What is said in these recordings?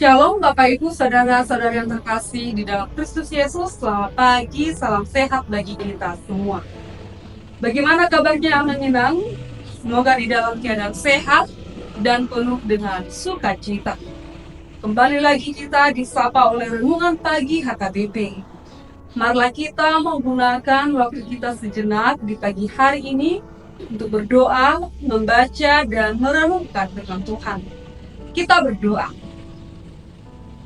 Shalom Bapak Ibu Saudara-saudara yang terkasih di dalam Kristus Yesus. Selamat pagi, salam sehat bagi kita semua. Bagaimana kabarnya menyenang? Semoga di dalam keadaan sehat dan penuh dengan sukacita. Kembali lagi kita disapa oleh renungan pagi HKBP. Marilah kita menggunakan waktu kita sejenak di pagi hari ini untuk berdoa, membaca, dan merenungkan firman Tuhan. Kita berdoa.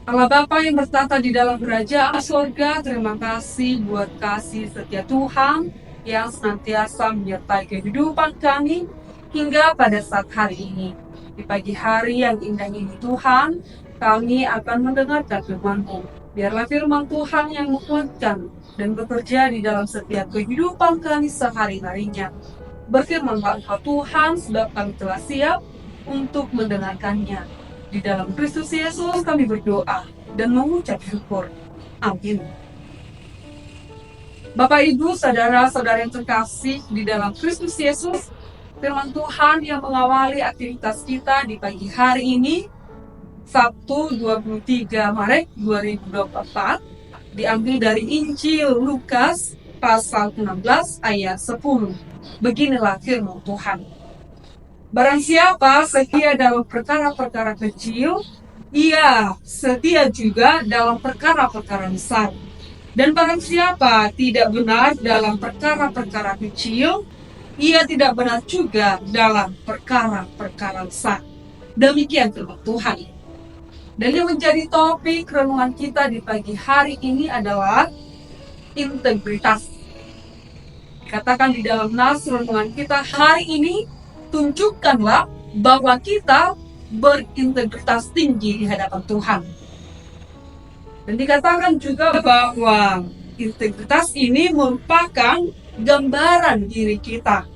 Allah Bapa yang bertata di dalam kerajaan surga, terima kasih buat kasih setia Tuhan yang senantiasa menyertai kehidupan kami hingga pada saat hari ini. Di pagi hari yang indah ini Tuhan, kami akan mendengarkan firman-Mu. Biarlah firman Tuhan yang menguatkan dan bekerja di dalam setiap kehidupan kami sehari-harinya. Berfirmanlah Engkau Tuhan, sebab kami telah siap untuk mendengarkannya. Di dalam Kristus Yesus kami berdoa dan mengucap syukur. Amin. Bapak Ibu, saudara-saudara yang terkasih di dalam Kristus Yesus, firman Tuhan yang mengawali aktivitas kita di pagi hari ini, Sabtu 23 Maret 2024, diambil dari Injil Lukas pasal 16 ayat 10. Beginilah firman Tuhan. Barang siapa setia dalam perkara-perkara kecil, ia setia juga dalam perkara-perkara besar. Dan barang siapa tidak benar dalam perkara-perkara kecil, ia tidak benar juga dalam perkara-perkara besar. Demikian firman Tuhan. Dan yang menjadi topik renungan kita di pagi hari ini adalah integritas. Dikatakan di dalam nas renungan kita hari ini, tunjukkanlah bahwa kita berintegritas tinggi di hadapan Tuhan. Dan dikatakan juga bahwa integritas ini merupakan gambaran diri kita.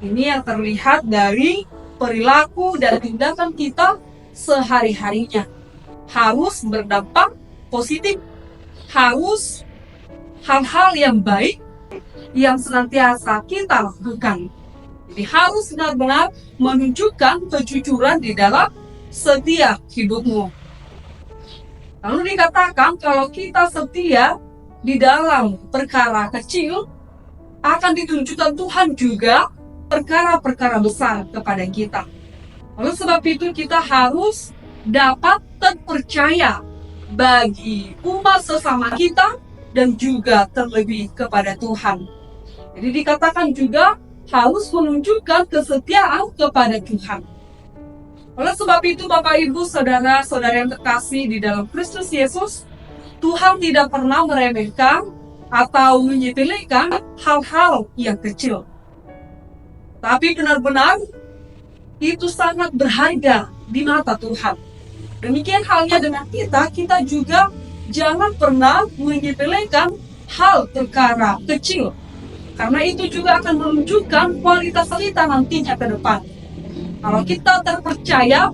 Ini yang terlihat dari perilaku dan tindakan kita sehari-harinya. Harus berdampak positif. Harus hal-hal yang baik yang senantiasa kita lakukan. Jadi harus benar-benar menunjukkan kejujuran di dalam setiap hidupmu. Lalu dikatakan kalau kita setia di dalam perkara kecil, akan ditunjukkan Tuhan juga perkara-perkara besar kepada kita. Lalu sebab itu kita harus dapat terpercaya bagi umat sesama kita dan juga terlebih kepada Tuhan. Jadi dikatakan juga harus menunjukkan kesetiaan kepada Tuhan. Oleh sebab itu Bapak Ibu Saudara-saudara yang terkasih di dalam Kristus Yesus, Tuhan tidak pernah meremehkan atau menyepelekan hal-hal yang kecil. Tapi benar-benar itu sangat berharga di mata Tuhan. Demikian halnya dengan kita juga jangan pernah menyepelekan hal perkara kecil. Karena itu juga akan menunjukkan kualitas kita nantinya ke depan. Kalau kita terpercaya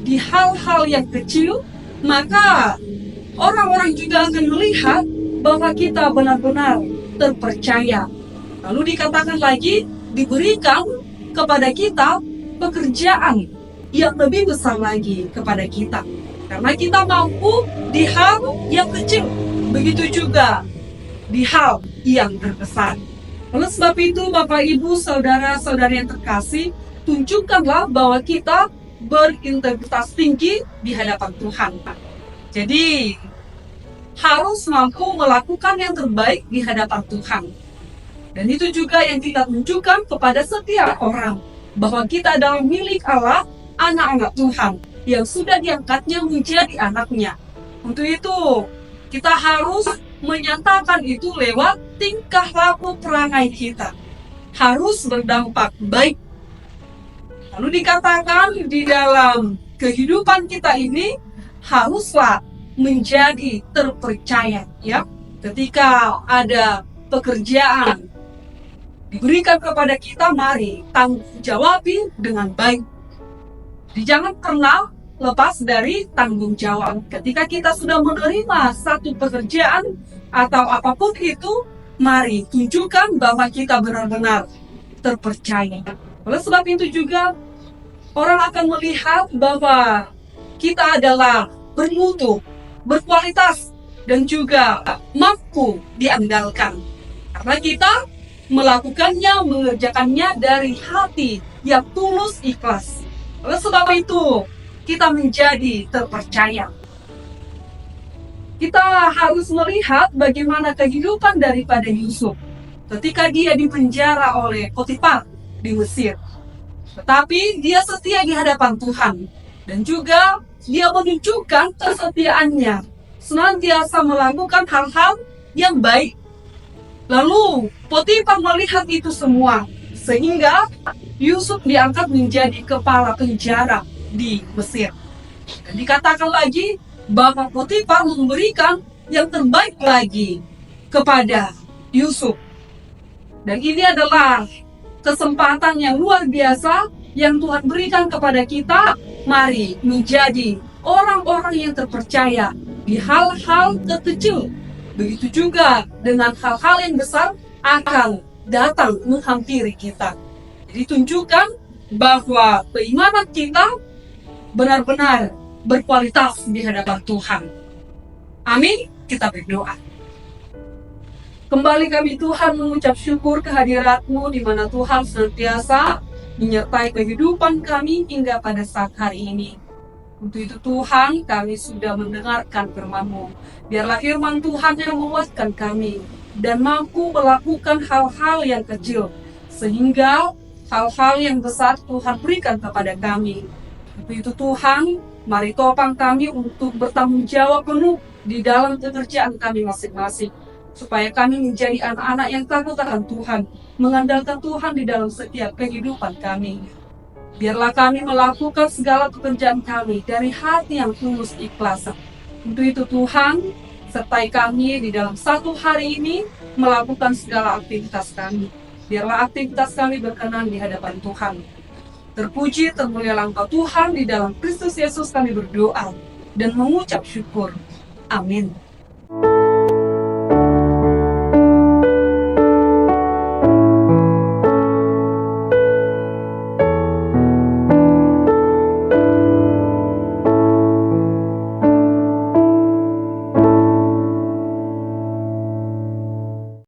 di hal-hal yang kecil, maka orang-orang juga akan melihat bahwa kita benar-benar terpercaya. Lalu dikatakan lagi, diberikan kepada kita pekerjaan yang lebih besar lagi kepada kita. Karena kita mampu di hal yang kecil, begitu juga di hal yang terbesar. Oleh sebab itu, Bapak, Ibu, Saudara-saudara yang terkasih, tunjukkanlah bahwa kita berintegritas tinggi di hadapan Tuhan. Jadi, harus mampu melakukan yang terbaik di hadapan Tuhan. Dan itu juga yang kita tunjukkan kepada setiap orang, bahwa kita adalah milik Allah, anak-anak Tuhan, yang sudah diangkatnya menjadi anaknya. Untuk itu, kita harus menyatakan itu lewat tingkah laku perangai kita. Harus berdampak baik. Lalu dikatakan di dalam kehidupan kita ini haruslah menjadi terpercaya, ya. Ketika ada pekerjaan diberikan kepada kita, mari tanggung jawabi dengan baik. Jangan pernah lepas dari tanggung jawab. Ketika kita sudah menerima satu pekerjaan atau apapun itu, mari tunjukkan bahwa kita benar-benar terpercaya. Oleh sebab itu juga orang akan melihat bahwa kita adalah bermutu, berkualitas, dan juga mampu diandalkan. Karena kita melakukannya, mengerjakannya dari hati yang tulus ikhlas. Oleh sebab itu, kita menjadi terpercaya. Kita harus melihat bagaimana kehidupan daripada Yusuf ketika dia dipenjara oleh Potifar di Mesir. Tetapi dia setia di hadapan Tuhan. Dan juga dia menunjukkan kesetiaannya, senantiasa melakukan hal-hal yang baik. Lalu Potifar melihat itu semua, sehingga Yusuf diangkat menjadi kepala penjara di Mesir. Dan dikatakan lagi bahwa Potifar memberikan yang terbaik lagi kepada Yusuf. Dan ini adalah kesempatan yang luar biasa yang Tuhan berikan kepada kita. Mari menjadi orang-orang yang terpercaya di hal-hal terkecil. Begitu juga dengan hal-hal yang besar akan datang menghampiri kita. Jadi tunjukkan bahwa keimanan kita benar-benar berkualitas di hadapan Tuhan. Amin. Kita berdoa. Kembali kami Tuhan mengucap syukur kehadirat-Mu di mana Tuhan senantiasa menyertai kehidupan kami hingga pada saat hari ini. Untuk itu Tuhan, kami sudah mendengarkan firman-Mu. Biarlah firman Tuhan yang menguatkan kami dan mampu melakukan hal-hal yang kecil, sehingga hal-hal yang besar Tuhan berikan kepada kami. Untuk itu Tuhan, mari topang kami untuk bertanggung jawab penuh di dalam pekerjaan kami masing-masing, supaya kami menjadi anak-anak yang takut akan Tuhan, mengandalkan Tuhan di dalam setiap kehidupan kami. Biarlah kami melakukan segala pekerjaan kami dari hati yang tulus ikhlas. Untuk itu Tuhan, sertai kami di dalam satu hari ini melakukan segala aktivitas kami. Biarlah aktivitas kami berkenan di hadapan Tuhan. Terpuji, termulialah Engkau Tuhan, di dalam Kristus Yesus kami berdoa dan mengucap syukur. Amin.